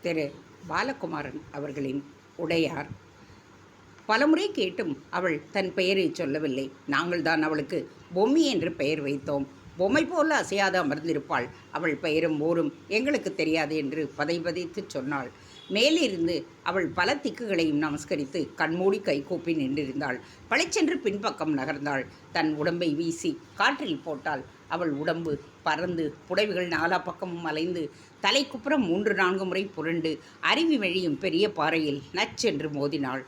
திரு பாலகுமாரன் அவர்களின் உடையார். பலமுறை கேட்டும் அவள் தன் பெயரை சொல்லவில்லை. நாங்கள் தான் அவளுக்கு பொம்மி என்று பெயர் வைத்தோம். பொம்மை போல அசையாது அமர்ந்திருப்பாள். அவள் பெயரும் ஊரும் எங்களுக்கு தெரியாது என்று பதைபதைத்து சொன்னாள். மேலிருந்து அவள் பல திக்குகளையும் நமஸ்கரித்து கண்மூடி கைகூப்பி நின்றிருந்தாள். பளிச்சென்று பின்பக்கம் நகர்ந்தாள். தன் உடம்பை வீசி காற்றில் போட்டாள். அவள் உடம்பு பறந்து புடவைகள் நாலா பக்கமும் அலைந்து தலைக்குப்புறம் 3-4 முறை புரண்டு அருவி வழியும் பெரிய பாறையில் நச்சென்று மோதினாள்.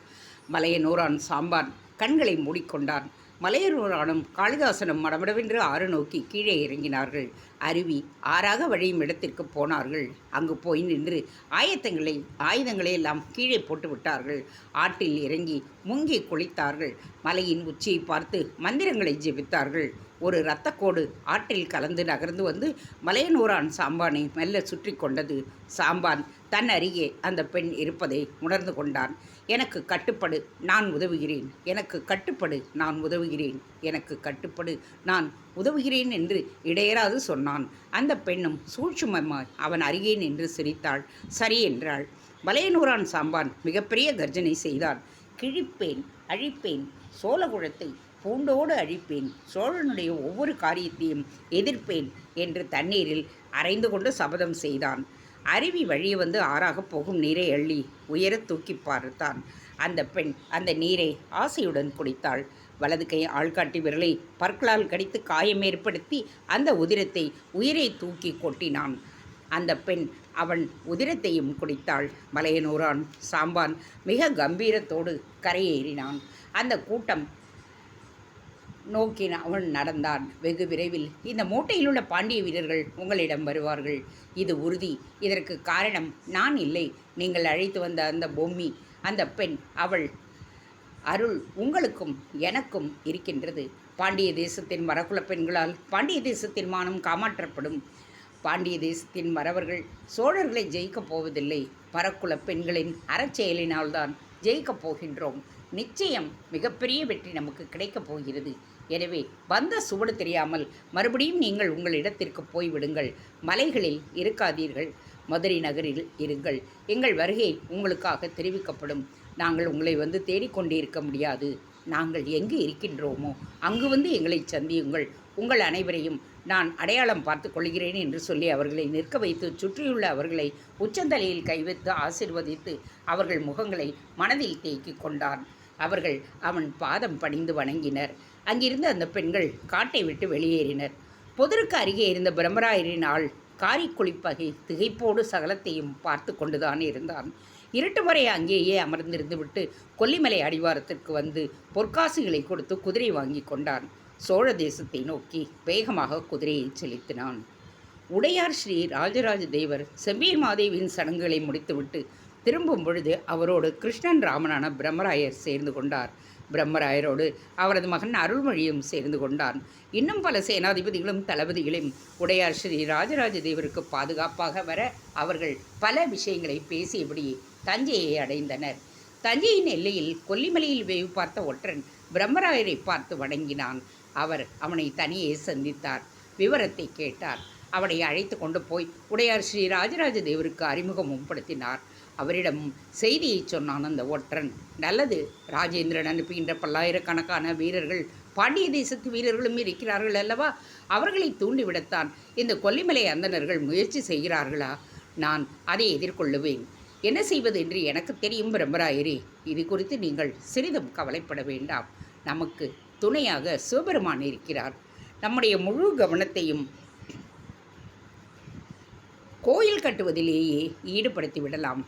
மலையனூரான் சாம்பான் கண்களை மூடிக்கொண்டான். மலையனூரானும் காளிதாசனும் மடமடவென்று ஆறு நோக்கி கீழே இறங்கினார்கள். அருவி ஆறாக வழியும் இடத்திற்கு போனார்கள். அங்கு போய் நின்று ஆயுதங்களை எல்லாம் கீழே போட்டு விட்டார்கள். ஆற்றில் இறங்கி முங்கி குளித்தார்கள். மலையின் உச்சியை பார்த்து மந்திரங்களை ஜெபித்தார்கள். ஒரு இரத்தக்கோடு ஆற்றில் கலந்து நகர்ந்து வந்து மலையனூரான் சாம்பானை மெல்ல சுற்றி கொண்டது. சாம்பான் தன் அருகே அந்த பெண் இருப்பதை உணர்ந்து கொண்டான். எனக்கு கட்டுப்படு, நான் உதவுகிறேன். எனக்கு கட்டுப்படு, நான் உதவுகிறேன். எனக்கு கட்டுப்படு, நான் உதவுகிறேன் என்று இடையராது சொன்னான். அந்த பெண்ணும் சூட்சுமமாய் அவன் அருகே நின்று சிரித்தாள். சரி என்றாள். மலையனூரான் சாம்பான் மிகப்பெரிய கர்ஜனை செய்தான். கிழிப்பேன், அழிப்பேன், சோழகுலத்தை பூண்டோடு அழிப்பேன், சோழனுடைய ஒவ்வொரு காரியத்தையும் எதிர்ப்பேன் என்று தண்ணீரில் அரைந்து கொண்டு சபதம் செய்தான். அருவி வழியே வந்து ஆறாகப் போகும் நீரை அள்ளி உயர தூக்கி பார்த்தான். அந்த பெண் அந்த நீரை ஆசையுடன் குடித்தாள். வலது கை ஆள்காட்டி விரலை பற்களால் கடித்து காயம் ஏற்படுத்தி அந்த உதிரத்தை உயிரை தூக்கி கொட்டினான். அந்த பெண் அவன் உதிரத்தையும் குடித்தாள். மலையனூரான் சாம்பான் மிக கம்பீரத்தோடு கரையேறினான். அந்த கூட்டம் நோக்கி அவன் நடந்தான். வெகு விரைவில் இந்த மூட்டையில் உள்ள பாண்டிய வீரர்கள் உங்களிடம் வருவார்கள். இது உறுதி. இதற்கு காரணம் நான் இல்லை, நீங்கள் அழைத்து வந்த அந்த பொம்மி, அந்த பெண். அவள் அருள் உங்களுக்கும் எனக்கும் இருக்கின்றது. பாண்டிய தேசத்தின் மரக்குல பெண்களால் பாண்டிய தேசத்தின் மானம் காமாற்றப்படும். பாண்டிய தேசத்தின் மறவர்கள் சோழர்களை ஜெயிக்கப் போவதில்லை. பரக்குல பெண்களின் அறச்செயலினால்தான் ஜெயிக்கப் போகின்றோம். நிச்சயம் மிகப்பெரிய வெற்றி நமக்கு கிடைக்கப் போகிறது. எனவே வந்த சுவடு தெரியாமல் மறுபடியும் நீங்கள் உங்கள் இடத்திற்கு போய்விடுங்கள். மலைகளில் இருக்காதீர்கள். மதுரை நகரில் இருங்கள். எங்கள் வருகை உங்களுக்காக தெரிவிக்கப்படும். நாங்கள் உங்களை வந்து தேடிக்கொண்டிருக்க முடியாது. நாங்கள் எங்கு இருக்கின்றோமோ அங்கு வந்து எங்களை சந்தியுங்கள். உங்கள் அனைவரையும் நான் அடையாளம் பார்த்து கொள்கிறேன் என்று சொல்லி அவர்களை நிற்க வைத்து சுற்றியுள்ள அவர்களை உச்சந்தலையில் கைவைத்து ஆசீர்வதித்து அவர்கள் முகங்களை மனதில் தேக்கி கொண்டான். அவர்கள் அவன் பாதம் பணிந்து வணங்கினர். அங்கிருந்து அந்த பெண்கள் காட்டை விட்டு வெளியேறினர். பொதருக்கு அருகே இருந்த பிரம்மராயரின் ஆள் காரி குளிப்பகை திகைப்போடு சகலத்தையும் பார்த்து கொண்டுதான் இருந்தான். இருட்டு வரை அங்கேயே அமர்ந்திருந்து விட்டு கொல்லிமலை அடிவாரத்திற்கு வந்து பொற்காசுகளை கொடுத்து குதிரை வாங்கி கொண்டான். சோழ தேசத்தை நோக்கி வேகமாக குதிரையை செலுத்தினான். உடையார் ஸ்ரீ ராஜராஜ தேவர் செம்பியன் மாதேவியின் சடங்குகளை முடித்துவிட்டு திரும்பும் பொழுது அவரோடு கிருஷ்ணன் ராமனான பிரம்மராயர் சேர்ந்து கொண்டார். பிரம்மராயரோடு அவரது மகன் அருள்மொழியும் சேர்ந்து கொண்டான். இன்னும் பல சேனாதிபதிகளும் தளபதிகளும் உடையார் ஸ்ரீ ராஜராஜ தேவருக்கு பாதுகாப்பாக வர அவர்கள் பல விஷயங்களை பேசியபடி தஞ்சையை அடைந்தனர். தஞ்சையின் எல்லையில் கொல்லிமலையில் வேவு பார்த்த ஒற்றன் பிரம்மராயரை பார்த்து வணங்கினான். அவர் அவனை தனியே சந்தித்தார். விவரத்தை கேட்டார். அவனை அழைத்து கொண்டு போய் உடையார் ஸ்ரீ ராஜராஜ தேவருக்கு அறிமுகமும் படுத்தினார். அவரிடம் செய்தியை சொன்னான் அந்த ஒற்றன். நல்லது, ராஜேந்திரன் அனுப்புகின்ற பல்லாயிரக்கணக்கான வீரர்கள் பாண்டிய தேசத்து வீரர்களும் இருக்கிறார்கள் அல்லவா? அவர்களை தூண்டிவிடத்தான் இந்த கொல்லிமலை அந்தணர்கள் முயற்சி செய்கிறார்களா? நான் அதை எதிர்கொள்ளுவேன். என்ன செய்வது என்று எனக்கு தெரியும் பிரம்மராயரே. இது குறித்து நீங்கள் சிறிதும் கவலைப்பட வேண்டாம். நமக்கு துணையாக சிவபெருமான் இருக்கிறார். நம்முடைய முழு கவனத்தையும் கோயில் கட்டுவதிலேயே ஈடுபடுத்தி விடலாம்.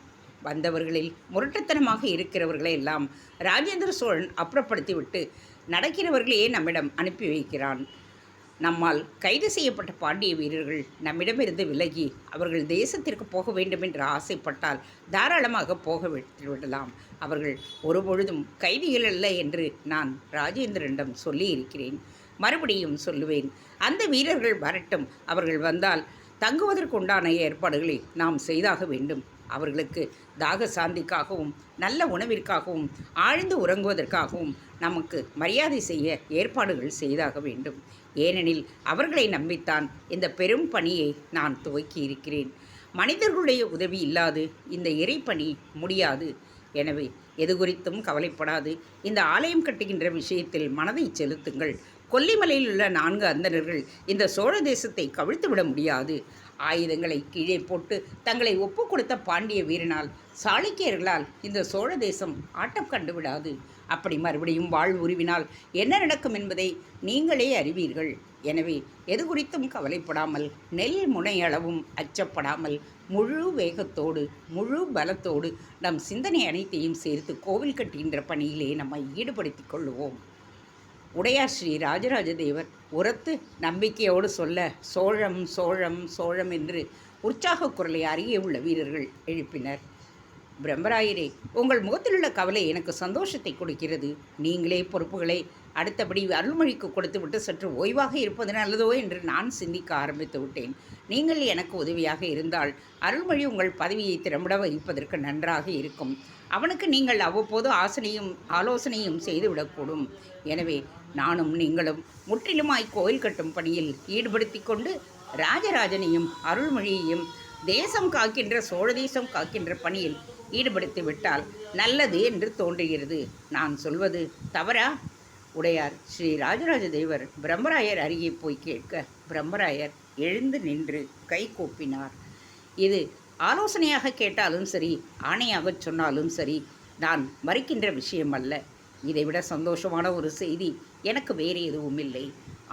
வந்தவர்களில் முரட்டுத்தனமாக இருக்கிறவர்களை எல்லாம் ராஜேந்திர சோழன் அப்புறப்படுத்திவிட்டு நடக்கிறவர்களையே நம்மிடம் அனுப்பி வைக்கிறான். நம்மால் கைது செய்யப்பட்ட பாண்டிய வீரர்கள் நம்மிடமிருந்து விலகி அவர்கள் தேசத்திற்கு போக வேண்டும் என்று ஆசைப்பட்டால் தாராளமாக போக விடலாம். அவர்கள் ஒருபொழுதும் கைதிகள் அல்ல என்று நான் ராஜேந்திரனிடம் சொல்லி இருக்கிறேன். மறுபடியும் சொல்லுவேன். அந்த வீரர்கள் வரட்டும். அவர்கள் வந்தால் தங்குவதற்குண்டான ஏற்பாடுகளை நாம் செய்தாக வேண்டும். அவர்களுக்கு தாக சாந்திக்காகவும் நல்ல உணவிற்காகவும் ஆழ்ந்து உறங்குவதற்காகவும் நமக்கு மரியாதை செய்ய ஏற்பாடுகள் செய்தாக வேண்டும். ஏனெனில் அவர்களை நம்பித்தான் இந்த பெரும் பணியை நான் துவக்கி இருக்கிறேன். மனிதர்களுடைய உதவி இல்லாது இந்த இறைப்பணி முடியாது. எனவே எது குறித்தும் கவலைப்படாது இந்த ஆலயம் கட்டுகின்ற விஷயத்தில் மனதை செலுத்துங்கள். கொல்லிமலையில் உள்ள 4 அந்தணர்கள் இந்த சோழ தேசத்தை கவிழ்த்துவிட முடியாது. ஆயுதங்களை கீழே போட்டு தங்களை ஒப்பு கொடுத்த பாண்டிய வீரனால், சாளுக்கியர்களால் இந்த சோழ தேசம் ஆட்டம் கண்டு விடாது. அப்படி மறுபடியும் உருவினால் என்ன நடக்கும் என்பதை நீங்களே அறிவீர்கள். எனவே எது குறித்தும் கவலைப்படாமல், நெல் முனையளவும் அச்சப்படாமல், முழு வேகத்தோடு முழு பலத்தோடு நம் சிந்தனை அனைத்தையும் சேர்த்து கோவில் கட்டுகின்ற பணியிலே நம்மை ஈடுபடுத்திக் கொள்ளுவோம். உடையார் ஸ்ரீ ராஜராஜ தேவர் உரத்து நம்பிக்கையோடு சொல்ல, சோழம் சோழம் சோழம் என்று உற்சாக குரலை அருகே உள்ள வீரர்கள் எழுப்பினர். பிரம்மராயரே, உங்கள் முகத்திலுள்ள கவலை எனக்கு சந்தோஷத்தை கொடுக்கிறது. நீங்களே பொறுப்புகளை அடுத்தபடி அருள்மொழிக்கு கொடுத்துவிட்டு சற்று ஓய்வாக இருப்பது நல்லதோ என்று நான் சிந்திக்க ஆரம்பித்து விட்டேன். நீங்கள் எனக்கு உதவியாக இருந்தால் அருள்மொழி உங்கள் பதவியை திறம்பட வகிப்பதற்கு நன்றாக இருக்கும். அவனுக்கு நீங்கள் அவ்வப்போது ஆலோசனையும் செய்துவிடக்கூடும். எனவே நானும் நீங்களும் முற்றிலுமாய் கோயில் கட்டும் பணியில் ஈடுபடுத்தி கொண்டு ராஜராஜனையும் அருள்மொழியையும் தேசம் காக்கின்ற சோழ தேசம் காக்கின்ற பணியில் ஈடுபடுத்தி விட்டால் நல்லது என்று தோன்றுகிறது. நான் சொல்வது தவறா? உடையார் ஸ்ரீ ராஜராஜ தேவர் பிரம்மராயர் அருகே போய் கேட்க, பிரம்மராயர் எழுந்து நின்று கை கூப்பினார். இது ஆலோசனையாக கேட்டாலும் சரி, ஆணையாக சொன்னாலும் சரி, நான் மறுக்கின்ற விஷயம் அல்ல. இதைவிட சந்தோஷமான ஒரு செய்தி எனக்கு வேறு எதுவும் இல்லை.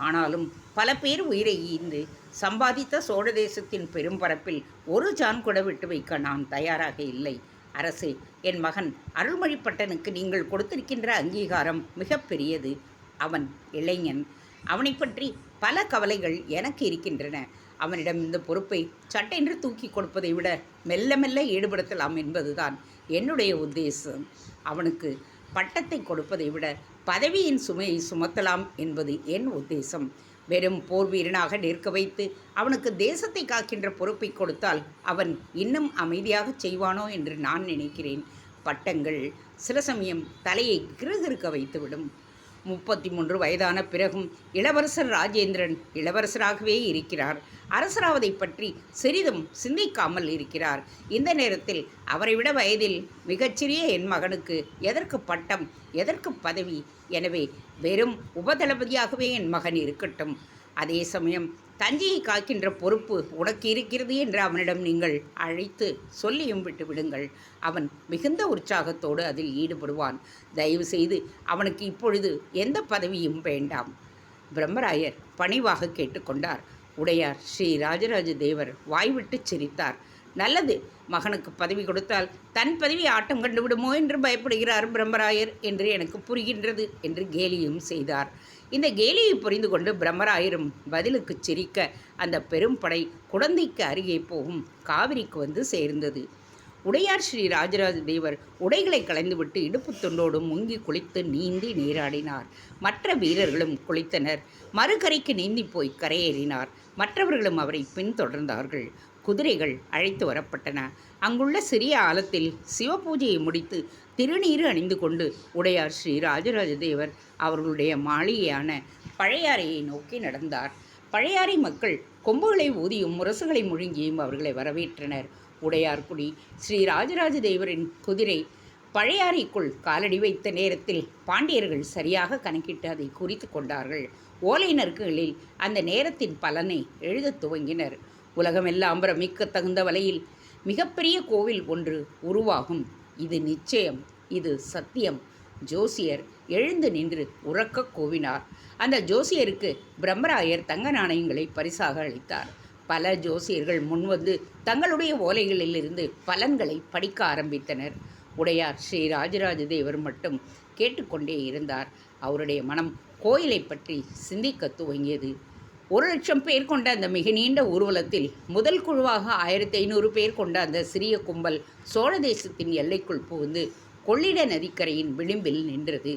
ஆனாலும் பல பேர் உயிரை ஈந்து சம்பாதித்த சோழ தேசத்தின் பெரும் பரப்பில் ஒரு ஜான் கூட விட்டு வைக்க நான் தயாராக இல்லை. அரசே, என் மகன் அருள்மொழிப்பட்டனுக்கு நீங்கள் கொடுத்திருக்கின்ற அங்கீகாரம் மிக பெரியது. அவன் இளைஞன். அவனை பற்றி பல கவலைகள் எனக்கு இருக்கின்றன. அவனிடம் இந்த பொறுப்பை சட்டென்று தூக்கி கொடுப்பதை விட மெல்ல மெல்ல ஈடுபடுத்தலாம் என்பதுதான் என்னுடைய உத்தேசம். அவனுக்கு பட்டத்தை கொடுப்பதை விட பதவியின் சுமையை சுமத்தலாம் என்பது என் உத்தேசம். வெறும் போர் வீரனாக நிற்க வைத்து அவனுக்கு தேசத்தை காக்கின்ற பொறுப்பை கொடுத்தால் அவன் இன்னும் அமைதியாக செய்வானோ என்று நான் நினைக்கிறேன். பட்டங்கள் சில சமயம் தலையை கிறுகிறுக்க வைத்துவிடும். 33 வயதான பிறகும் இளவரசர் ராஜேந்திரன் இளவரசராகவே இருக்கிறார். அரசராவதை பற்றி சிறிதும் சிந்திக்காமல் இருக்கிறார். இந்த நேரத்தில் அவரை விட வயதில் மிகச்சிறிய என் மகனுக்கு எதற்கு பட்டம், எதற்கு பதவி? எனவே வெறும் உபதளபதியாகவே என் மகன் இருக்கட்டும். அதே சமயம் தஞ்சையை காக்கின்ற பொறுப்பு உனக்கு இருக்கிறது என்று அவனிடம் நீங்கள் அழைத்து சொல்லியும் விட்டு விடுங்கள். அவன் மிகுந்த உற்சாகத்தோடு அதில் ஈடுபடுவான். தயவு செய்து அவனுக்கு இப்பொழுது எந்த பதவியும் வேண்டாம். பிரம்மராயர் பணிவாக கேட்டுக்கொண்டார். உடையார் ஸ்ரீ ராஜராஜ தேவர் வாய்விட்டு சிரித்தார். நல்லது, மகனுக்கு பதவி கொடுத்தால் தன் பதவி ஆட்டம் கண்டுவிடுமோ என்று பயப்படுகிறார் பிரம்மராயர் என்று எனக்கு புரிகின்றது என்று கேலியும் செய்தார். இந்த கேலியை புரிந்து கொண்டு பிரம்மராயரும் பதிலுக்கு சிரிக்க அந்த பெரும் படை குடந்தைக்கு அருகே போகும் காவிரிக்கு வந்து சேர்ந்தது. உடையார் ஸ்ரீ ராஜராஜ தேவர் உடைகளை களைந்துவிட்டு இடுப்பு துண்டோடு முங்கி குளித்து நீந்தி நீராடினார். மற்ற வீரர்களும் குளித்தனர். மறுகரைக்கு நீந்தி போய் கரையேறினார். மற்றவர்களும் அவரை பின்தொடர்ந்தார்கள். குதிரைகள் அழைத்து வரப்பட்டன. அங்குள்ள சிறிய ஆலத்தில் சிவபூஜையை முடித்து திருநீறு அணிந்து கொண்டு உடையார் ஸ்ரீ ராஜராஜ தேவர் அவர்களுடைய மாளிகையான பழையாறையை நோக்கி நடந்தார். பழையாறை மக்கள் கொம்புகளை ஊதியும் முரசுகளை முழுங்கியும் அவர்களை வரவேற்றனர். உடையார்குடி ஸ்ரீ ராஜராஜ தேவரின் குதிரை பழையாறைக்குள் காலடி வைத்த நேரத்தில் பாண்டியர்கள் சரியாக கணக்கிட்டு அதை குறித்து கொண்டார்கள். ஓலை நறுக்குகளில் அந்த நேரத்தின் பலனை எழுதத் துவங்கினர். உலகமெல்லாம் பிரமிக்க தகுந்த வகையில் மிகப்பெரிய கோவில் ஒன்று உருவாகும். இது நிச்சயம், இது சத்தியம். ஜோசியர் எழுந்து நின்று உறக்க கூவினார். அந்த ஜோசியருக்கு பிரம்மராயர் தங்க நாணயங்களை பரிசாக அளித்தார். பல ஜோசியர்கள் முன்வந்து தங்களுடைய ஓலைகளிலிருந்து பலன்களை படிக்க ஆரம்பித்தனர். உடையார் ஸ்ரீ ராஜராஜ தேவர் மட்டும் கேட்டுக்கொண்டே இருந்தார். அவருடைய மனம் கோயிலை பற்றி சிந்திக்க துவங்கியது. 1,00,000 பேர் கொண்ட அந்த மிக நீண்ட ஊர்வலத்தில் முதல் குழுவாக 1500 பேர் கொண்ட அந்த சிறிய கும்பல் சோழ தேசத்தின் எல்லைக்குள் புகுந்து கொள்ளிட நதிக்கரையின் விளிம்பில் நின்றது.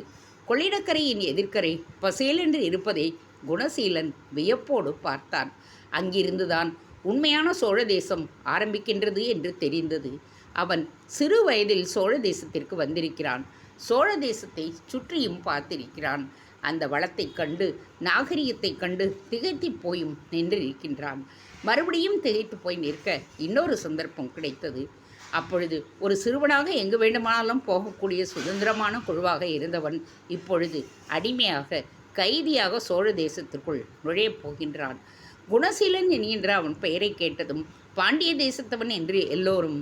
கொள்ளிடக்கரையின் எதிர்க்கரை பசேலென்று இருப்பதை குணசீலன் வியப்போடு பார்த்தான். அங்கிருந்துதான் உண்மையான சோழ தேசம் ஆரம்பிக்கின்றது என்று தெரிந்தது. அவன் சிறு வயதில் சோழ தேசத்திற்கு வந்திருக்கிறான். சோழ தேசத்தை சுற்றியும் பார்த்திருக்கிறான். அந்த வளத்தை கண்டு நாகரிகத்தை கண்டு திகைத்து போயும் நின்றிருக்கின்றான். மறுபடியும் திகைத்து போய் நிற்க இன்னொரு சந்தர்ப்பம் கிடைத்தது. அப்பொழுது ஒரு சிறுவனாக எங்கு வேண்டுமானாலும் போகக்கூடிய சுதந்திரமான குழுவாக இருந்தவன் இப்பொழுது அடிமையாக கைதியாக சோழ தேசத்திற்குள் நுழையப் போகின்றான். குணசீலன் என்கின்ற அவன் பெயரை கேட்டதும் பாண்டிய தேசத்தவன் என்று எல்லோரும்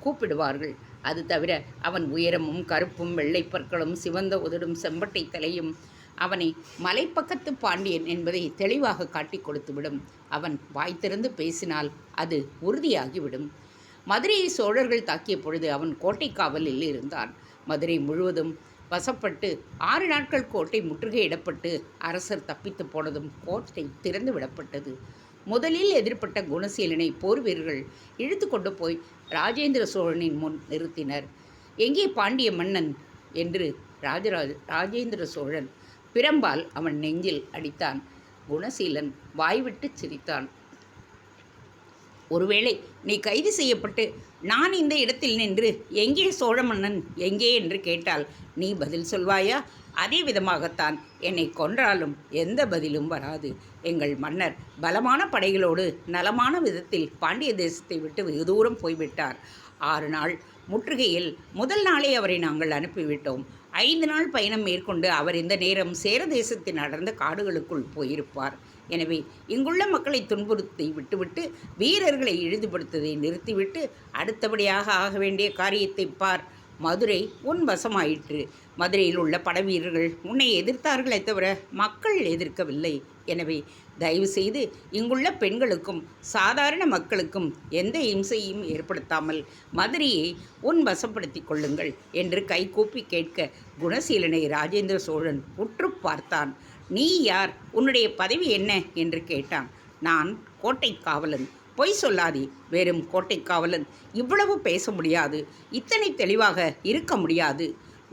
கூப்பிடுவார்கள். அது தவிர அவன் உயரமும் கருப்பும் வெள்ளை பற்களும் சிவந்த உதடும் செம்பட்டை தலையும் அவனை மலைப்பக்கத்து பாண்டியன் என்பதை தெளிவாக காட்டி கொடுத்துவிடும். அவன் வாய்த்திருந்து பேசினால் அது உறுதியாகிவிடும். மதுரையை சோழர்கள் தாக்கிய பொழுது அவன் கோட்டை காவலில் இருந்தான். மதுரை முழுவதும் வசப்பட்டு 6 நாட்கள் கோட்டை முற்றுகையிடப்பட்டு அரசர் தப்பித்து போனதும் கோட்டை திறந்து விடப்பட்டது. முதலில் எதிர்ப்பட்ட குணசீலனை போர் வீரர்கள் இழுத்து கொண்டு போய் ராஜேந்திர சோழனின் முன் நிறுத்தினர். எங்கே பாண்டிய மன்னன் என்று ராஜேந்திர சோழன் பிரம்பால் அவன் நெஞ்சில் அடித்தான். குணசீலன் வாய்விட்டு சிரித்தான். ஒருவேளை நீ கைது செய்யப்பட்டு நான் இந்த இடத்தில் நின்று எங்கே சோழ மன்னன் எங்கே என்று கேட்டால் நீ பதில் சொல்வாயா? அதே விதமாகத்தான் என்னை கொன்றாலும் எந்த பதிலும் வராது. எங்கள் மன்னர் பலமான படைகளோடு நலமான விதத்தில் பாண்டிய தேசத்தை விட்டு வெகு தூரம் போய்விட்டார். 6 நாள் முற்றுகையில் முதல் நாளே அவரை நாங்கள் அனுப்பிவிட்டோம். 5 நாள் பயணம் மேற்கொண்டு அவர் இந்த நேரம் சேர தேசத்தின் அடர்ந்த காடுகளுக்குள் போயிருப்பார். எனவே இங்குள்ள மக்களை துன்புறுத்தி விட்டுவிட்டு வீரர்களை இழிவுபடுத்துவதை நிறுத்திவிட்டு அடுத்தபடியாக ஆக வேண்டிய காரியத்தை பார். மதுரை உன் வசமாயிற்று. மதுரையில் உள்ள படவீரர்கள் உன்னை எதிர்த்தார்களே தவிர மக்கள் எதிர்க்கவில்லை. எனவே தயவு செய்து இங்குள்ள பெண்களுக்கும் சாதாரண மக்களுக்கும் எந்த இம்சையும் ஏற்படுத்தாமல் மதுரையை உன் வசப்படுத்தி கொள்ளுங்கள் என்று கைகூப்பி கேட்க குணசீலனை ராஜேந்திர சோழன் உற்று பார்த்தான். நீ யார்? உன்னுடைய பதவி என்ன என்று கேட்டான். நான் கோட்டை காவலன். பொய் சொல்லாதே. வெறும் கோட்டை காவலன் இவ்வளவு பேச முடியாது. இத்தனை தெளிவாக இருக்க முடியாது.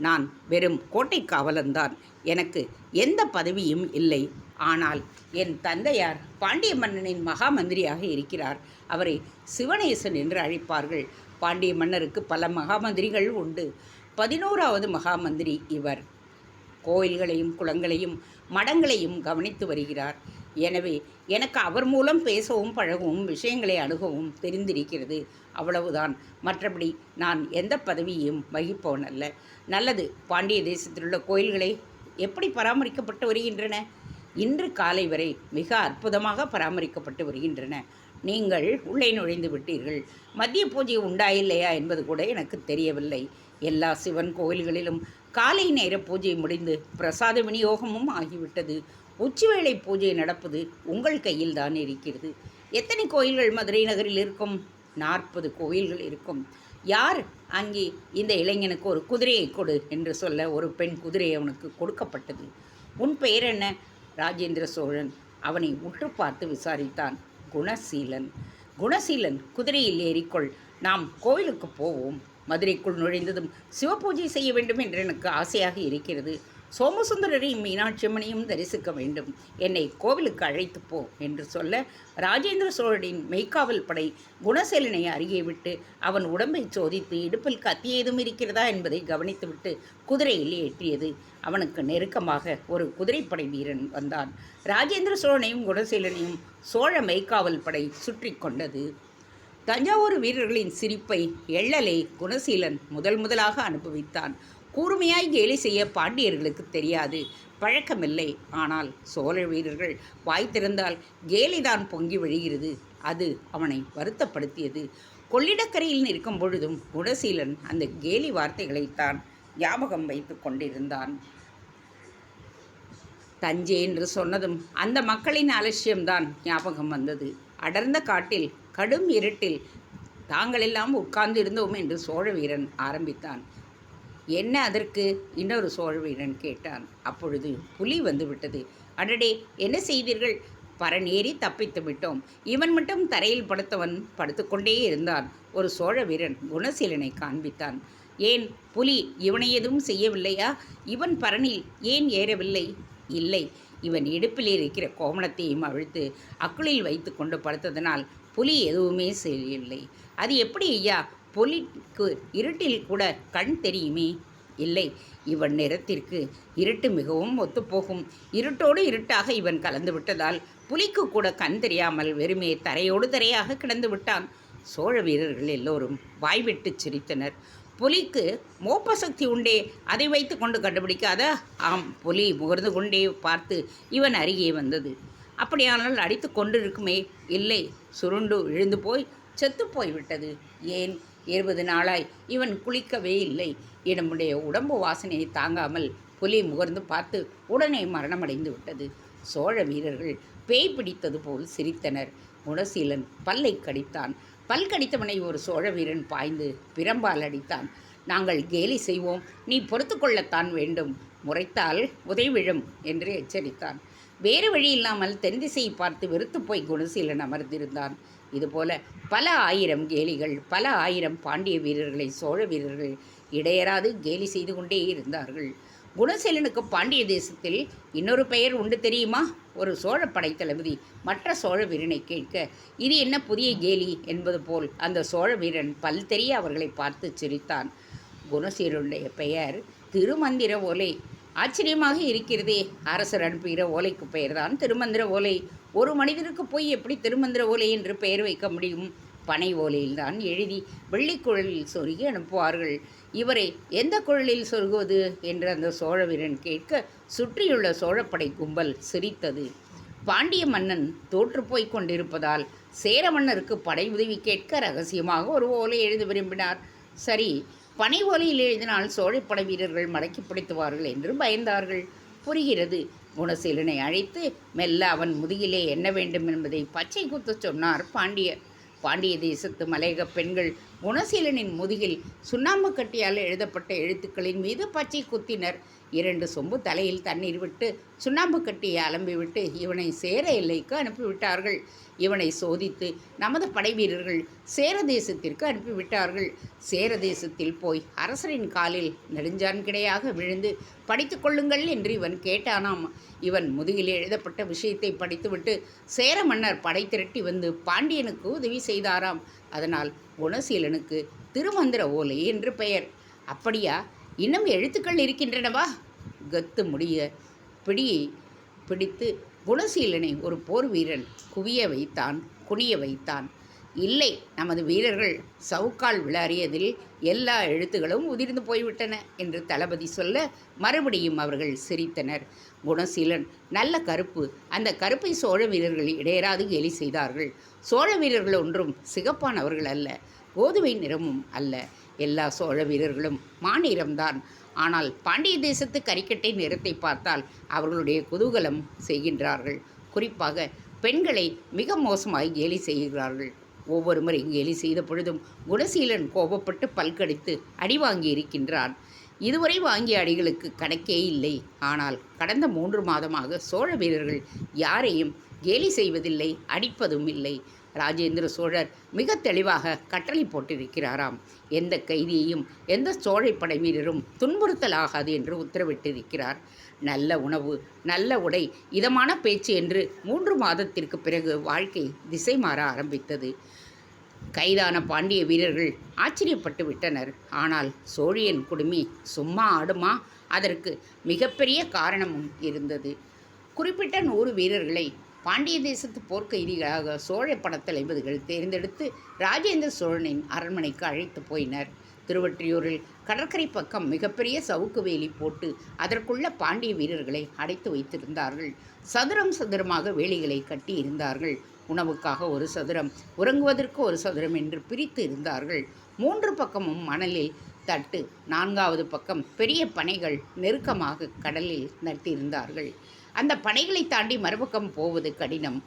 நான் வெறும் கோட்டை காவலன்தான். எனக்கு எந்த பதவியும் இல்லை. ஆனால் என் தந்தையார் பாண்டிய மன்னனின் மகாமந்திரியாக இருக்கிறார். அவரை சிவனேசன் என்று அழைப்பார்கள். பாண்டிய மன்னருக்கு பல மகாமந்திரிகள் உண்டு. 11வது மகாமந்திரி இவர். கோயில்களையும் குளங்களையும் மடங்களையும் கவனித்து வருகிறார். எனவே எனக்கு அவர் மூலம் பேசவும் பழகவும் விஷயங்களை அணுகவும் தெரிந்திருக்கிறது. அவ்வளவுதான். மற்றபடி நான் எந்த பதவியையும் வகிப்பவன் அல்ல. நல்லது. பாண்டிய தேசத்திலுள்ள கோயில்களை எப்படி பராமரிக்கப்பட்டு வருகின்றன? இன்று காலை வரை மிக அற்புதமாக பராமரிக்கப்பட்டு வருகின்றன. நீங்கள் உள்ளே நுழைந்து விட்டீர்கள். மதிய பூஜை உண்டா இல்லையா என்பது கூட எனக்கு தெரியவில்லை. எல்லா சிவன் கோயில்களிலும் காலை நேர பூஜை முடிந்து பிரசாத விநியோகமும் ஆகிவிட்டது. உச்சிவேளை பூஜை நடப்பது உங்கள் கையில் தான் இருக்கிறது. எத்தனை கோயில்கள் மதுரை நகரில் இருக்கும்? 40 கோயில்கள் இருக்கும். யார் அங்கே இந்த இளைஞனுக்கு ஒரு குதிரையை கொடு என்று சொல்ல ஒரு பெண் குதிரை அவனுக்கு கொடுக்கப்பட்டது. உன் பெயர் என்ன? ராஜேந்திர சோழன். அவனை உற்று பார்த்து விசாரித்தான். குணசீலன். குணசீலன், குதிரையில் ஏறிக்கொள். நாம் கோவிலுக்கு போவோம். மதுரைக்குள் நுழைந்ததும் சிவபூஜை செய்ய வேண்டும் என்று எனக்கு ஆசையாக இருக்கிறது. சோமசுந்தரரையும் மீனாட்சியம்மனையும் தரிசிக்க வேண்டும். என்னை கோவிலுக்கு அழைத்து போ என்று சொல்ல ராஜேந்திர சோழனின் மெய்க்காவல் படை குணசேலனை அருகே விட்டு அவன் உடம்பை சோதித்து இடுப்பில் கத்தி ஏதும் இருக்கிறதா என்பதை கவனித்துவிட்டு குதிரையில் ஏற்றியது. அவனுக்கு நெருக்கமாக ஒரு குதிரைப்படை வீரன் வந்தான். ராஜேந்திர சோழனையும் குணசேலனையும் சோழ மெய்க்காவல் படை சுற்றி கொண்டது. தஞ்சாவூர் வீரர்களின் சிரிப்பை எள்ளலை குணசீலன் முதலாக அனுபவித்தான். கூர்மையாய் கேலி செய்ய பாண்டியர்களுக்கு தெரியாது, பழக்கமில்லை. ஆனால் சோழ வீரர்கள் வாய் திறந்தால் கேலிதான் பொங்கி வழிகிறது. அது அவனை வருத்தப்படுத்தியது. கொள்ளிடக்கரையில் நிற்கும் பொழுதும் குணசீலன் அந்த கேலி வார்த்தைகளைத்தான் ஞாபகம் வைத்து கொண்டிருந்தான். தஞ்சை என்று சொன்னதும் அந்த மக்களின் அலட்சியம்தான் ஞாபகம் வந்தது. அடர்ந்த காட்டில் கடும் இருட்டில் தாங்களெல்லாம் உட்கார்ந்து இருந்தோம் என்று சோழ வீரன் ஆரம்பித்தான். என்ன அதற்கு? இன்னொரு சோழ வீரன் கேட்டான். அப்பொழுது புலி வந்து விட்டது. அடடே, என்ன செய்தீர்கள்? பரநேறி தப்பித்து விட்டோம். இவன் மட்டும் தரையில் படுத்தவன் படுத்துக்கொண்டே இருந்தான். ஒரு சோழ வீரன் குணசீலனை காண்பித்தான். ஏன், புலி இவனை எதுவும் செய்யவில்லையா? இவன் பரனில் ஏன் ஏறவில்லை? இல்லை, இவன் இடுப்பில் இருக்கிற கோமணத்தையும் அவிழ்த்து அக்குளில் வைத்து கொண்டு படுத்ததனால் புலி எதுவுமே செய்யவில்லை. அது எப்படி ஐயா? புலிக்கு இருட்டில் கூட கண் தெரியுமே. இல்லை, இவன் நிறத்திற்கு இருட்டு மிகவும் ஒத்துப்போகும். இருட்டோடு இருட்டாக இவன் கலந்து விட்டதால் புலிக்கு கூட கண் தெரியாமல் வெறுமே தரையோடு தரையாக கிடந்து விட்டான். சோழ வீரர்கள் எல்லோரும் வாய்விட்டு சிரித்தனர். புலிக்கு மோப்ப சக்தி உண்டே, அதை வைத்து கொண்டு கண்டுபிடிக்காத? ஆம், புலி முகர்ந்து கொண்டே பார்த்து இவன் அருகே வந்தது. அப்படியானால் அடித்து கொண்டிருக்குமே? இல்லை, சுருண்டு விழுந்து போய் செத்து போய்விட்டது. ஏன்? 20 நாளாய் இவன் குளிக்கவே இல்லை. என்னுடைய உடம்பு வாசனையை தாங்காமல் புலி முகர்ந்து பார்த்து உடனே மரணமடைந்து விட்டது. சோழ வீரர்கள் பேய் பிடித்தது போல் சிரித்தனர். குணசீலன் பல்லை கடித்தான். பல் கடித்தவனை ஒரு சோழ வீரன் பாய்ந்து பிரம்பால் அடித்தான். நாங்கள் கேலி செய்வோம், நீ பொறுத்து கொள்ளத்தான் வேண்டும், முறைத்தால் உதைவிழும் என்று எச்சரித்தான். வேறு வழி இல்லாமல் தென் திசையை பார்த்து வெறுத்து போய் குணசீலன் அமர்ந்திருந்தான். இதுபோல பல ஆயிரம் கேலிகள், பல ஆயிரம் பாண்டிய வீரர்களை சோழ வீரர்கள் இடையராது கேலி செய்து கொண்டே இருந்தார்கள். குணசீலனுக்கு பாண்டிய தேசத்தில் இன்னொரு பெயர் உண்டு தெரியுமா? ஒரு சோழ படைத்தளபதி மற்ற சோழ வீரனை கேட்க, இது என்ன புதிய கேலி என்பது போல் அந்த சோழ வீரன் பல் தெரிய அவர்களை பார்த்து சிரித்தான். குணசீலனுடைய பெயர் திருமந்திர ஓலை. ஆச்சரியமாக இருக்கிறதே, அரசர் அனுப்புகிற ஓலைக்கு பெயர்தான் திருமந்திர ஓலை. ஒரு மனிதருக்கு போய் எப்படி திருமந்திர ஓலை என்று பெயர் வைக்க முடியும்? பனை ஓலையில்தான் எழுதி வெள்ளிக்குழலில் சொருகி அனுப்புவார்கள். இவரை எந்த குழலில் சொருகுவது என்று அந்த சோழ வீரன் கேட்க, சுற்றியுள்ள சோழப்படை கும்பல் சிரித்தது. பாண்டிய மன்னன் தோற்றுப்போய் கொண்டிருப்பதால் சேர மன்னருக்கு படை உதவி கேட்க ரகசியமாக ஒரு ஓலை எழுத விரும்பினார். சரி, பனை ஓலையில் எழுதினால் சோழப்படை வீரர்கள் மடக்கி பிடித்துவார்கள் என்று பயந்தார்கள். புரிகிறது. குணசீலனை அழைத்து மெல்ல அவன் முதுகிலே என்ன வேண்டும் என்பதை பச்சை குத்தச் சொன்னார் பாண்டியர். பாண்டிய தேசத்து மலையக பெண்கள் குணசீலனின் முதுகில் சுண்ணாம்பு கட்டியால் எழுதப்பட்ட எழுத்துக்களின் மீது பச்சை குத்தினர். 2 சொம்பு தலையில் தண்ணீர் விட்டு சுண்ணாம்பு கட்டியை அலம்பிவிட்டு இவனை சேர எல்லைக்கு அனுப்பிவிட்டார்கள். இவனை சோதித்து நமது படை வீரர்கள் சேர தேசத்திற்கு அனுப்பிவிட்டார்கள். சேர தேசத்தில் போய் அரசரின் காலில் நெடுஞ்சான் கிடையாக விழுந்து படித்து கொள்ளுங்கள் என்று இவன் கேட்டானாம். இவன் முதுகில் எழுதப்பட்ட விஷயத்தை படித்துவிட்டு சேர மன்னர் படை திரட்டி வந்து பாண்டியனுக்கு உதவி செய்தாராம். அதனால் குணசீலனுக்கு திருமந்திர ஓலை என்று பெயர். அப்படியா? இன்னும் எழுத்துக்கள் இருக்கின்றனவா? கத்து முடிய பிடியை பிடித்து குணசீலனை ஒரு போர் வீரன் குவிய வைத்தான், குனிய வைத்தான். இல்லை, நமது வீரர்கள் சவுக்கால் விளாறியதில் எல்லா எழுத்துகளும் உதிர்ந்து போய்விட்டன என்று தளபதி சொல்ல மறுபடியும் அவர்கள் சிரித்தனர். குணசீலன் நல்ல கருப்பு. அந்த கருப்பை சோழ வீரர்கள் இடையராது கேலி செய்தார்கள். சோழ வீரர்கள் ஒன்றும் சிகப்பானவர்கள் அல்ல, கோதுமை நிறமும் அல்ல. எல்லா சோழ வீரர்களும் மாநிறம்தான். ஆனால் பாண்டிய தேசத்து கரிக்கட்டை நிறத்தை பார்த்தால் அவர்களுடைய குதூகலம் செய்கின்றார்கள். குறிப்பாக பெண்களை மிக மோசமாய் கேலி செய்கிறார்கள். ஒவ்வொரு முறை கேலி செய்த பொழுதும் குணசீலன் கோபப்பட்டு பல்கடித்து அடி வாங்கி இருக்கின்றான். இதுவரை வாங்கிய அடிகளுக்கு கணக்கே இல்லை. ஆனால் கடந்த 3 மாதமாக சோழ வீரர்கள் யாரையும் கேலி செய்வதில்லை, அடிப்பதும் இல்லை. ராஜேந்திர சோழர் மிக தெளிவாக கட்டளை போட்டிருக்கிறாராம். எந்த கைதியையும் எந்த சோழைப்படை வீரரும் துன்புறுத்தலாகாது என்று உத்தரவிட்டிருக்கிறார். நல்ல உணவு, நல்ல உடை, இதமான பேச்சு என்று 3 மாதத்திற்கு பிறகு வாழ்க்கை திசை மாற ஆரம்பித்தது. கைதான பாண்டிய வீரர்கள் ஆச்சரியப்பட்டு விட்டனர். ஆனால் சோழியன் குடுமி சும்மா ஆடுமா? அதற்கு மிகப்பெரிய காரணமும் இருந்தது. குறிப்பிட்ட 100 வீரர்களை பாண்டிய தேசத்து போர்க்கைதிகளாக சோழ படத்தளபதிகள் தேர்ந்தெடுத்து ராஜேந்திர சோழனின் அரண்மனைக்கு அழைத்து போயினர். திருவொற்றியூரில் கடற்கரை பக்கம் மிகப்பெரிய சவுக்கு வேலி போட்டு அதற்குள்ள பாண்டிய வீரர்களை அடைத்து வைத்திருந்தார்கள். சதுரம் சதுரமாக வேலிகளை கட்டி இருந்தார்கள். உணவுக்காக ஒரு சதுரம், உறங்குவதற்கு ஒரு சதுரம் என்று பிரித்து இருந்தார்கள். 3 பக்கமும் மணலில் தட்டு, 4வது பக்கம் பெரிய பனைகள் நெருக்கமாக கடலில் நட்டிருந்தார்கள். அந்த பனைகளை தாண்டி மறுபக்கம் போவது கடினம்.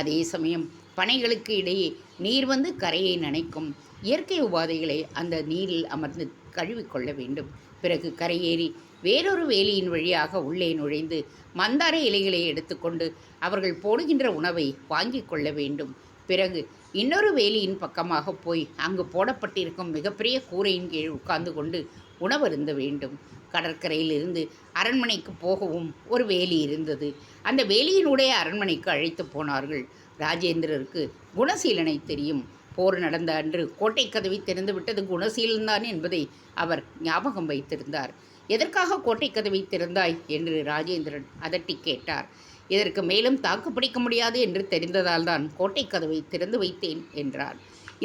அதே சமயம் பனைகளுக்கு இடையே நீர் வந்து கரையை நனைக்கும். இயற்கை உபாதைகளை அந்த நீரில் அமர்ந்து கழுவிக்கொள்ள வேண்டும். பிறகு கரையேறி வேறொரு வேலியின் வழியாக உள்ளே நுழைந்து மந்தார இலைகளை எடுத்துக்கொண்டு அவர்கள் போடுகின்ற உணவை வாங்கி கொள்ள வேண்டும். பிறகு இன்னொரு வேலியின் பக்கமாக போய் அங்கு போடப்பட்டிருக்கும் மிகப்பெரிய கூரையின் கீழ் உட்கார்ந்து கொண்டு உணவருந்த வேண்டும். கடற்கரையிலிருந்து அரண்மனைக்கு போகவும் ஒரு வேலி இருந்தது. அந்த வேலியினுடைய அரண்மனைக்கு அழைத்து போனார்கள். ராஜேந்திரருக்கு குணசீலனை தெரியும். போர் நடந்த அன்று கோட்டை கதவை திறந்து விட்டது குணசீலன்தான் என்பதை அவர் ஞாபகம் வைத்திருந்தார். எதற்காக கோட்டை கதவை திறந்தாய் என்று ராஜேந்திரன் அதட்டி கேட்டார். இதற்கு மேலும் தாக்குப்பிடிக்க முடியாது என்று தெரிந்ததால் தான் கோட்டை கதவை திறந்து வைத்தேன் என்றார்.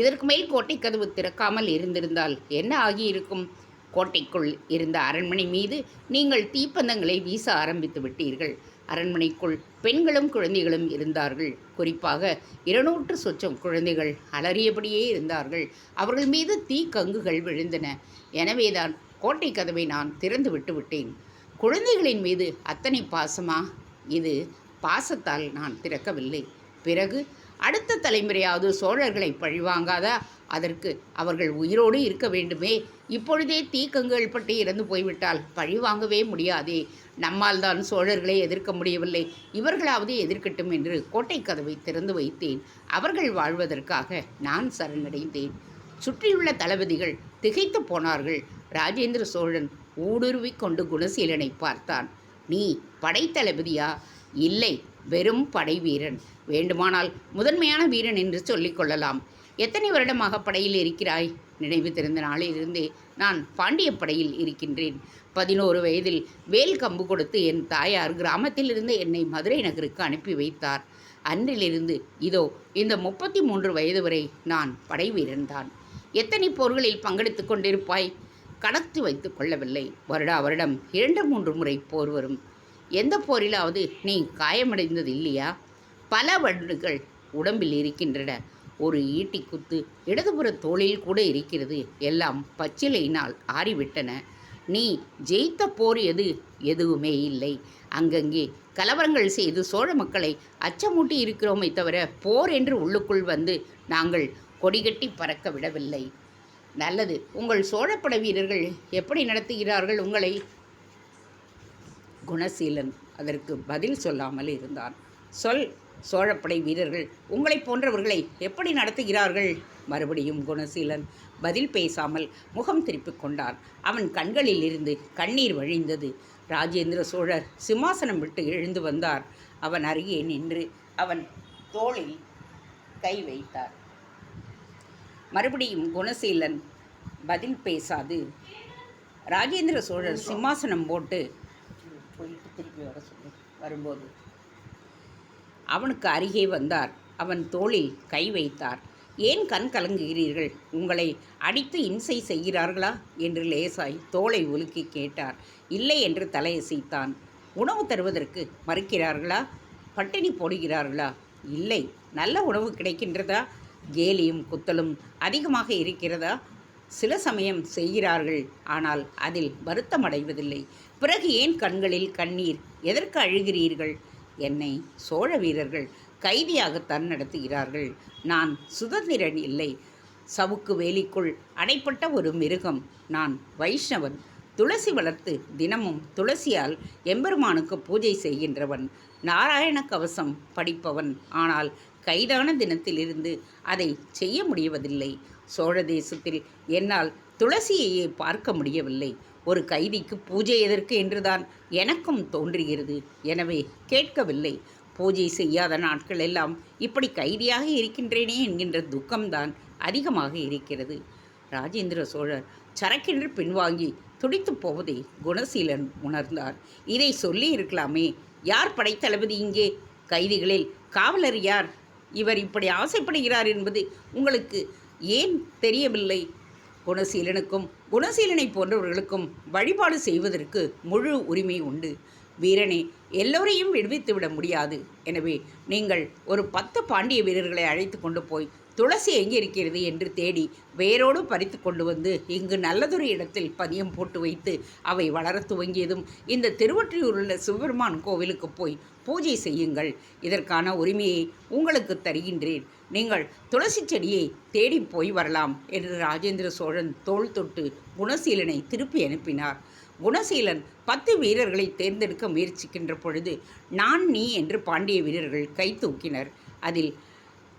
இதற்கு மேல் கோட்டை கதவு திறக்காமல் இருந்திருந்தால் என்ன ஆகியிருக்கும்? கோட்டைக்குள் இருந்த அரண்மனை மீது நீங்கள் தீப்பந்தங்களை வீச ஆரம்பித்து விட்டீர்கள். அரண்மனைக்குள் பெண்களும் குழந்தைகளும் இருந்தார்கள். குறிப்பாக 200 சொச்சம் குழந்தைகள் அலறியபடியே இருந்தார்கள். அவர்கள் மீது தீக்கங்குகள் விழுந்தன. எனவேதான் கோட்டை கதவை நான் திறந்து விட்டு விட்டேன். குழந்தைகளின் மீது அத்தனை பாசமா? இது பாசத்தால் நான் திறக்கவில்லை. பிறகு அடுத்த தலைமுறையாவது சோழர்களை பழிவாங்காதா? அதற்கு அவர்கள் உயிரோடு இருக்க வேண்டுமே. இப்பொழுதே தீக்கங்குகள் பட்டு இறந்து போய்விட்டால் பழிவாங்கவே முடியாதே. நம்மால் தான் சோழர்களை எதிர்க்க முடியவில்லை, இவர்களாவது எதிர்க்கட்டும் என்று கோட்டை கதவை திறந்து வைத்தேன். அவர்கள் வாழ்வதற்காக நான் சரணடைந்தேன். சுற்றியுள்ள தளபதிகள் திகைத்து போனார்கள். ராஜேந்திர சோழன் ஊடுருவி கொண்டு குணசீலனை பார்த்தான். நீ படைத்தளபதியா? இல்லை, வெறும் படை வீரன். வேண்டுமானால் முதன்மையான வீரன் என்று சொல்லிக் கொள்ளலாம். எத்தனை வருடமாக படையில் இருக்கிறாய்? நினைவு தெரிந்த நாளிலிருந்தே நான் பாண்டிய படையில் இருக்கின்றேன். 11 வயதில் வேல் கம்பு கொடுத்து என் தாயார் கிராமத்திலிருந்து என்னை மதுரை நகருக்கு அனுப்பி வைத்தார். அன்றிலிருந்து இதோ இந்த 33 வயது வரை நான் படை வீரன்தான். எத்தனை போர்களில் பங்கெடுத்து கொண்டிருப்பாய்? கணக்கு வைத்து கொள்ளவில்லை. வருடா வருடம் 2-3 முறை போர் வரும். எந்த போரிலாவது நீ காயமடைந்தது இல்லையா? பல வடுகள் உடம்பில் இருக்கின்றன. ஒரு ஈட்டி குத்து இடதுபுற தோளில் கூட இருக்கிறது. எல்லாம் பச்சிலையினால் ஆறிவிட்டன. நீ ஜெயித்த போர் எது? எதுவுமே இல்லை. அங்கங்கே கலவரங்கள் செய்து சோழ மக்களை அச்சமூட்டி இருக்கிறோமே தவிர போர் என்று உள்ளுக்குள் வந்து நாங்கள் கொடிகட்டி பறக்க விடவில்லை. நல்லது, உங்கள் சோழப்பட வீரர்கள் எப்படி நடத்துகிறார்கள் உங்களை? குணசீலன் அதற்கு பதில் சொல்லாமல் இருந்தான். சொல், சோழப்படை வீரர்கள் உங்களைப் போன்றவர்களை எப்படி நடத்துகிறார்கள்? மறுபடியும் குணசீலன் பதில் பேசாமல் முகம் திருப்பிக் கொண்டான். அவன் கண்களில் இருந்து கண்ணீர் வழிந்தது. ராஜேந்திர சோழர் சிம்மாசனம் விட்டு எழுந்து வந்தார். அவன் அருகே நின்று அவன் தோளில் கை வைத்தார். மறுபடியும் குணசீலன் பதில் பேசாது ராஜேந்திர சோழர் சிம்மாசனம் போட்டு போயிட்டு திருப்பி வர சொல்லி வரும்போது அவனுக்கு அருகே வந்தார். அவன் தோளில் கை வைத்தார். ஏன் கண் கலங்குகிறீர்கள்? உங்களை அடித்து இம்சை செய்கிறார்களா என்று லேசாய் தோளை உலுக்கி கேட்டார். இல்லை என்று தலையசைத்தான். உணவு தருவதற்கு மறுக்கிறார்களா? பட்டினி போடுகிறார்களா? இல்லை. நல்ல உணவு கிடைக்கின்றதா? கேலியும் குத்தலும் அதிகமாக இருக்கிறதா? சில சமயம் செய்கிறார்கள், ஆனால் அதில் வருத்தமடைவதில்லை. பிறகு ஏன் கண்களில் கண்ணீர்? எதற்கு அழுகிறீர்கள்? என்னை சோழ வீரர்கள் கைதியாகத்தான் நடத்துகிறார்கள். நான் சுதந்திரன் இல்லை. சவுக்கு வேலிக்குள் அடைப்பட்ட ஒரு மிருகம். நான் வைஷ்ணவன். துளசி வளர்த்து தினமும் துளசியால் எம்பெருமானுக்கு பூஜை செய்கின்றவன். நாராயண கவசம் படிப்பவன். ஆனால் கைதான தினத்திலிருந்து அதை செய்ய முடியவதில்லை. சோழ தேசத்தில் என்னால் துளசியையே பார்க்க முடியவில்லை. ஒரு கைதிக்கு பூஜை எதற்கு என்றுதான் எனக்கும் தோன்றுகிறது. எனவே கேட்கவில்லை. பூஜை செய்யாத நாட்கள் எல்லாம் இப்படி கைதியாக இருக்கின்றேனே என்கின்ற துக்கம்தான் அதிகமாக இருக்கிறது. ராஜேந்திர சோழர் சரக்கென்று பின்வாங்கி துடித்து போவதை குணசீலன் உணர்ந்தார். இதை சொல்லி இருக்கலாமே. யார் படைத்தளபதி இங்கே? கைதிகளில் காவலர் யார்? இவர் இப்படி ஆசைப்படுகிறார் என்பது உங்களுக்கு ஏன் தெரியவில்லை? குணசீலனுக்கும் குணசீலனை போன்றவர்களுக்கும் வழிபாடு செய்வதற்கு முழு உரிமை உண்டு. வீரனே, எல்லோரையும் விடுவித்து விட முடியாது. எனவே நீங்கள் ஒரு 10 பாண்டிய வீரர்களை அழைத்து கொண்டு போய் துளசி எங்கே இருக்கிறது என்று தேடி வேரோடு பறித்து கொண்டு வந்து இங்கு நல்லதொரு இடத்தில் பதியம் போட்டு வைத்து அவை வளர துவங்கியதும் இந்த திருவொற்றியூரில் உள்ள சிவபெருமான் கோவிலுக்கு போய் பூஜை செய்யுங்கள். இதற்கான உரிமையை உங்களுக்கு தருகின்றேன். நீங்கள் துளசி செடியை தேடி போய் வரலாம் என்று ராஜேந்திர சோழன் தோள் தொட்டு குணசீலனை திருப்பி அனுப்பினார். குணசீலன் 10 வீரர்களை தேர்ந்தெடுக்க முயற்சிக்கின்ற பொழுது நான் நீ என்று பாண்டிய வீரர்கள் கை தூக்கினர். அதில்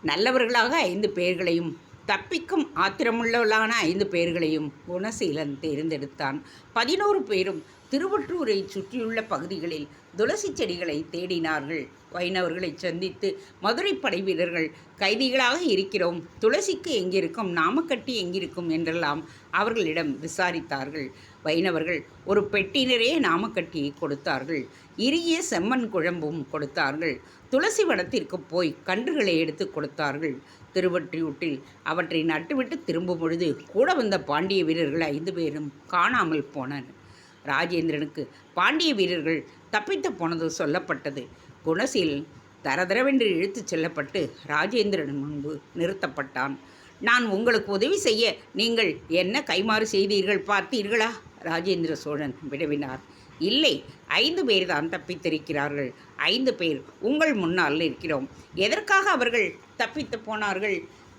நல்லவர்களாக 5 பேர்களையும் தப்பிக்கும் ஆத்திரமுள்ளவளான 5 பேர்களையும் குணசீலன் தேர்ந்தெடுத்தான். 11 பேரும் திருவொற்றூரை சுற்றியுள்ள பகுதிகளில் துளசி செடிகளை தேடினார்கள். வைணவர்களை சந்தித்து மதுரை படை வீரர்கள் கைதிகளாக இருக்கிறோம், துளசிக்கு எங்கிருக்கும், நாமக்கட்டி எங்கிருக்கும் என்றெல்லாம் அவர்களிடம் விசாரித்தார்கள். வைணவர்கள் ஒரு பெட்டி நிறைய நாமக்கட்டியை கொடுத்தார்கள். இறுகிய செம்மண் குழம்பும் கொடுத்தார்கள். துளசி வனத்திற்கு போய் கன்றுகளை எடுத்து கொடுத்தார்கள். திருவொற்றியூட்டில் அவற்றை நட்டுவிட்டு திரும்பும் பொழுது கூட வந்த பாண்டிய வீரர்கள் 5 பேரும் காணாமல் போனர். ராஜேந்திரனுக்கு பாண்டிய வீரர்கள் தப்பித்து போனது சொல்லப்பட்டது. குணசீலன் தரதரவென்று இழுத்துச் செல்லப்பட்டு ராஜேந்திரன் முன்பு நிறுத்தப்பட்டான். நான் உங்களுக்கு உதவி செய்ய நீங்கள் என்ன கைமாறு செய்தீர்கள் பார்த்தீர்களா? ராஜேந்திர சோழன் வினவினார். இல்லை, 5 பேர் தான் தப்பித்திருக்கிறார்கள். 5 பேர் உங்கள் முன்னால் இருக்கிறோம். எதற்காக அவர்கள் தப்பித்து போனார்கள்?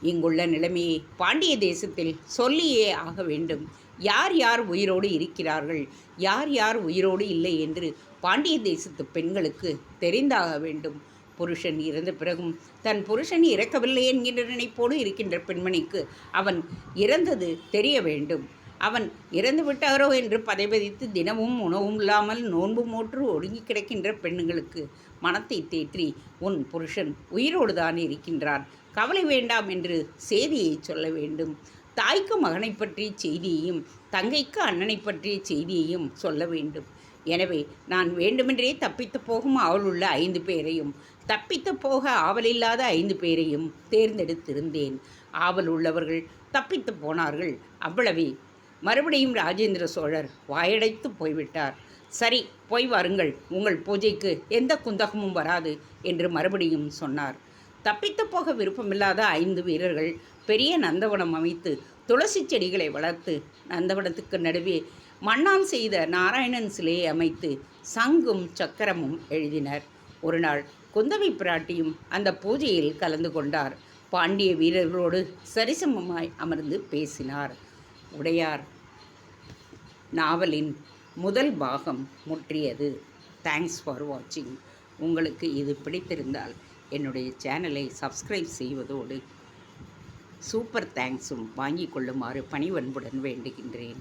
இங்குள்ள நிலைமையை பாண்டிய தேசத்தில் சொல்லியே ஆக வேண்டும். யார் யார் உயிரோடு இருக்கிறார்கள், யார் யார் உயிரோடு இல்லை என்று பாண்டிய தேசத்து பெண்களுக்கு தெரிந்தாக வேண்டும். புருஷன் இறந்த பிறகும் தன் புருஷன் இறக்கவில்லை என்கின்ற நினைப்போடு இருக்கின்ற பெண்மணிக்கு அவன் இறந்தது தெரிய வேண்டும். அவன் இறந்து விட்டாரோ என்று பதைபதித்து தினமும் உணவும் இல்லாமல் நோன்பு மோற்று ஒடுங்கி கிடக்கின்ற பெண்களுக்கு மனத்தை தேற்றி உன் புருஷன் உயிரோடு தான் இருக்கின்றான், கவலை வேண்டாம் என்று செய்தியை சொல்ல வேண்டும். தாய்க்கு மகனை பற்றிய செய்தியையும் தங்கைக்கு அண்ணனை பற்றிய செய்தியையும் சொல்ல வேண்டும். எனவே நான் வேண்டுமென்றே தப்பித்து போகும் ஆவலுள்ள 5 பேரையும் தப்பித்து போக ஆவலில்லாத 5 பேரையும் தேர்ந்தெடுத்திருந்தேன். ஆவல் உள்ளவர்கள் தப்பித்து போனார்கள், அவ்வளவே. மறுபடியும் ராஜேந்திர சோழர் வாயடைத்து போய்விட்டார். சரி, போய் வாருங்கள், உங்கள் பூஜைக்கு எந்த குந்தகமும் வராது என்று மறுபடியும் சொன்னார். தப்பித்து போக விருப்பமில்லாத 5 வீரர்கள் பெரிய நந்தவனம் அமைத்து துளசி செடிகளை வளர்த்து நந்தவனத்துக்கு நடுவே மண்ணால் செய்த நாராயணன் சிலையை அமைத்து சங்கும் சக்கரமும் எழுதினர். ஒரு நாள் குந்தவி பிராட்டியும் அந்த பூஜையில் கலந்து கொண்டார். பாண்டிய வீரர்களோடு சரிசமமாய் அமர்ந்து பேசினார். உடையார் நாவலின் முதல் பாகம் முற்றியது. தேங்க்ஸ் ஃபார் வாட்சிங். உங்களுக்கு இது பிடித்திருந்தால் என்னுடைய சேனலை சப்ஸ்கிரைப் செய்வதோடு சூப்பர் தேங்க்ஸும் வாங்கிக் கொள்ளுமாறு பணிவன்புடன் வேண்டுகின்றேன்.